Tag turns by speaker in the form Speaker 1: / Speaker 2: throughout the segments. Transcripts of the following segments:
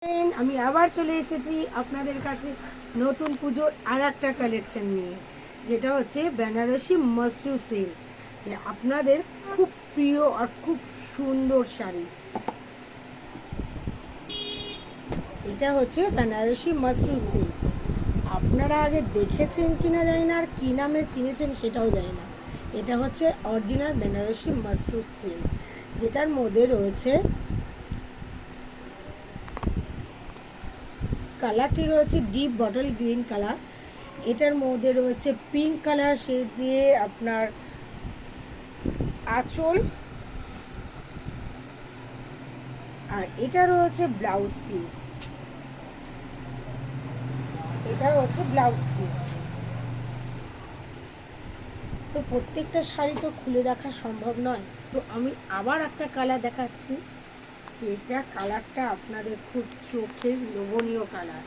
Speaker 1: আমি আবার চলে এসেছি আপনাদের কাছে নতুন পুজোর আর একটা কালেকশন নিয়ে, যেটা হচ্ছে বেনারসি মাসরু সিল্ক, যে আপনাদের খুব প্রিয় আর খুব সুন্দর শাড়ি। এটা হচ্ছে বেনারসি মাসরু সিল্ক। আপনারা আগে দেখেছেন কিনা জানি না, আর কী নামে চিনেছেন সেটাও জানি না। এটা হচ্ছে অরিজিনাল বেনারসি মাসরু সিল্ক, যেটার মধ্যে রয়েছে কালারটি রয়েছে ডিপ বটল গ্রিন কালার। এটার মধ্যে রয়েছে পিঙ্ক কালার শেড দিয়ে আপনার আঁচল, আর এটা রয়েছে ব্লাউজ পিস। এটা হচ্ছে ব্লাউজ পিস। তো প্রত্যেকটা শাড়ি তো খুলে দেখা সম্ভব নয়, তো আমি আবার একটা কালার দেখাচ্ছি, যেটা কালারটা আপনাদের খুব চোখের লোভনীয় কালার।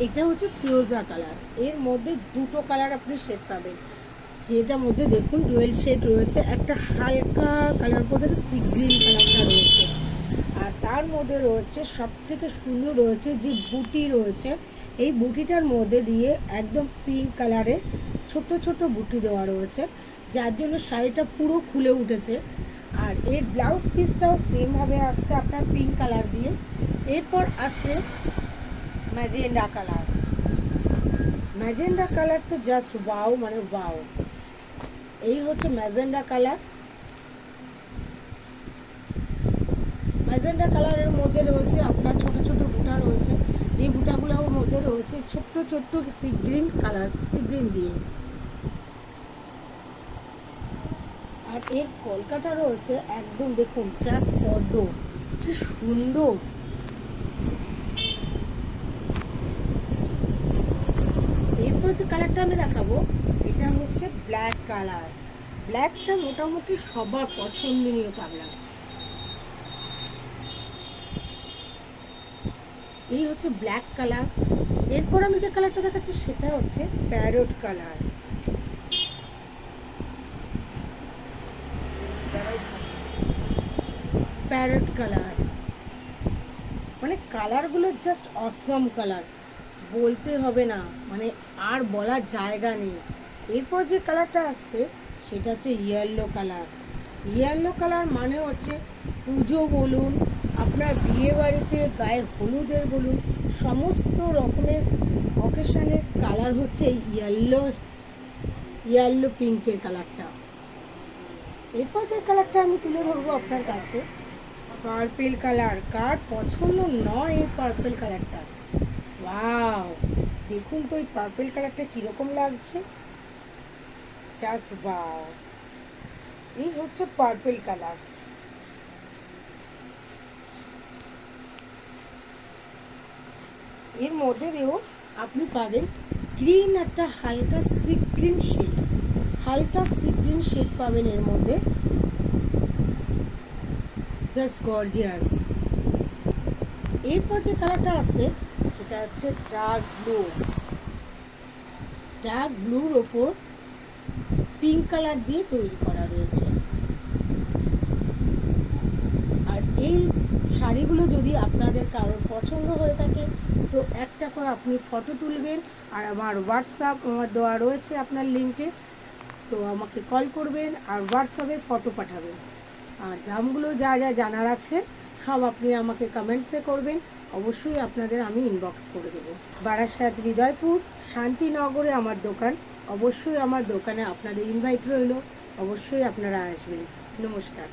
Speaker 1: এটা হচ্ছে ফিরোজা কালার। এর মধ্যে দুটো কালার আপনি শেড পাবেন, যেটার মধ্যে দেখুন ডুয়েল শেড রয়েছে। একটা হালকা কালার মধ্যে সি গ্রিন কালারটা রয়েছে, আর তার মধ্যে রয়েছে সব থেকে সুন্দর রয়েছে যে বুটি রয়েছে। এই বুটিটার মধ্যে দিয়ে একদম পিঙ্ক কালারে ছোট ছোট বুটি দেওয়া রয়েছে, যার জন্য শাড়িটা পুরো খুলে উঠেছে। আর এর ব্লাউজ পিসটাও সেমভাবে আসছে আপনার পিঙ্ক কালার দিয়ে। এরপর আসছে ম্যাজেন্ডা কালার। ম্যাজেন্ডা কালার তো জাস্ট ওয়াও, মানে ওয়াও। এই হচ্ছে ম্যাজেন্ডা কালার। ম্যাজেন্ডা কালারের মধ্যে রয়েছে আপনার ছোট ছোট বুটা রয়েছে, যে বুটাগুলোর মধ্যে রয়েছে ছোট্ট ছোট্ট sea green colour, sea green দিয়ে। আর এর কলকাটা রয়েছে একদম দেখুন জাস্ট পদ্ম, কি সুন্দর। এরপর যে কালারটা আমি দেখাবো, এটা হচ্ছে ব্ল্যাক কালার। ব্ল্যাকটা মোটামুটি সবার পছন্দনীয় কালার। এই হচ্ছে ব্ল্যাক কালার। এরপর আমি যে কালারটা দেখাচ্ছি সেটা হচ্ছে প্যারট কালার। প্যারট কালার মানে কালারগুলো জাস্ট অসম কালার, বলতে হবে না, মানে আর বলার জায়গা নেই। এরপর যে কালারটা আসছে সেটা হচ্ছে ইয়েলো কালার। ইয়েলো কালার মানে হচ্ছে পুজো বলুন, আপনার বিয়ে বাড়িতে গায়ে হলুদের বলুন, সমস্ত রকমের অকেশনের কালার হচ্ছে ইয়েলো পিঙ্কের কালারটা। এরপর যে কালারটা আমি তুলে ধরবো আপনার কাছে, পার্পেল কালার। কার পছন্দ নয় এই পার্পেল কালারটা? ওয়াও, দেখুন তো এই পার্পেল কালারটা কীরকম লাগছে, জাস্ট ওয়াও। এই হচ্ছে পার্পেল কালার। এর মধ্যে দিয়েও আপনি পাবেন গ্রিন, একটা হালকা সি গ্রিন শেড, হালকা সি গ্রিন শেড পাবেন এর মধ্যে, জাস্ট গর্জিয়াস। এরপর যে কালারটা আছে সেটা হচ্ছে ডার্ক ব্লু। ডার্ক ব্লুর ওপর পিঙ্ক কালার দিয়ে তৈরি করা রয়েছে। আর এই শাড়িগুলো যদি আপনাদের কারোর পছন্দ হয়ে থাকে তো একটা করে আপনি ফটো তুলবেন, আর আমার হোয়াটসঅ্যাপ আমার দেওয়া রয়েছে আপনার লিঙ্কে, তো আমাকে কল করবেন আর হোয়াটসঅ্যাপে ফটো পাঠাবেন। আর দামগুলো যা যা জানার আছে সব আপনি আমাকে কমেন্টসে করবেন, অবশ্যই আপনাদের আমি ইনবক্স করে দেবো। বারাসাত হৃদয়পুর শান্তিনগরে আমার দোকান। অবশ্যই আমার দোকানে আপনাদের ইনভাইট রইল, অবশ্যই আপনারা আসবেন। নমস্কার।